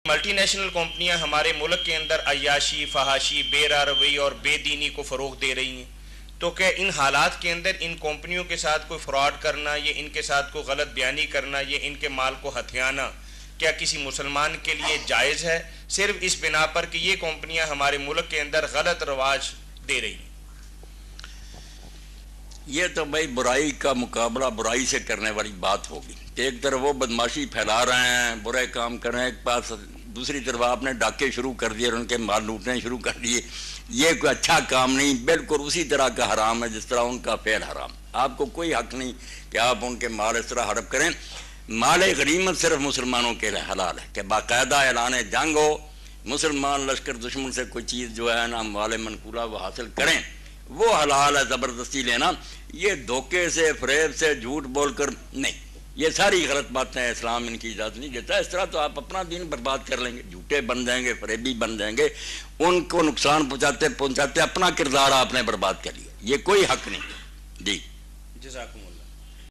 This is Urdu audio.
ملٹی نیشنل کمپنیاں ہمارے ملک کے اندر عیاشی، فحاشی، بے راہ روی اور بے دینی کو فروغ دے رہی ہیں، تو کہ ان حالات کے اندر ان کمپنیوں کے ساتھ کوئی فراڈ کرنا، یا ان کے ساتھ کوئی غلط بیانی کرنا، یا ان کے مال کو ہتھیانا کیا کسی مسلمان کے لیے جائز ہے؟ صرف اس بنا پر کہ یہ کمپنیاں ہمارے ملک کے اندر غلط رواج دے رہی ہیں۔ یہ تو بھائی برائی کا مقابلہ برائی سے کرنے والی بات ہوگی کہ ایک طرف وہ بدماشی پھیلا رہے ہیں، برے کام کر رہے ہیں ایک پاس، دوسری طرف آپ نے ڈاکے شروع کر دیے اور ان کے مال لوٹنے شروع کر دیے۔ یہ کوئی اچھا کام نہیں، بالکل اسی طرح کا حرام ہے جس طرح ان کا فعل حرام۔ آپ کو کوئی حق نہیں کہ آپ ان کے مال اس طرح ہڑپ کریں۔ مال غنیمت صرف مسلمانوں کے لیے حلال ہے کہ باقاعدہ اعلان جنگ ہو، مسلمان لشکر دشمن سے کوئی چیز جو ہے نا مال منقولہ وہ حاصل کریں، وہ حلال ہے۔ زبردستی لینا، یہ دھوکے سے، فریب سے، جھوٹ بول کر نہیں، یہ ساری غلط باتیں ہیں، اسلام ان کی اجازت نہیں دیتا۔ اس طرح تو آپ اپنا دین برباد کر لیں گے، جھوٹے بن جائیں گے، فریبی بن جائیں گے، ان کو نقصان پہنچاتے اپنا کردار آپ نے برباد کر لیا، یہ کوئی حق نہیں۔ جی جزاکم اللہ۔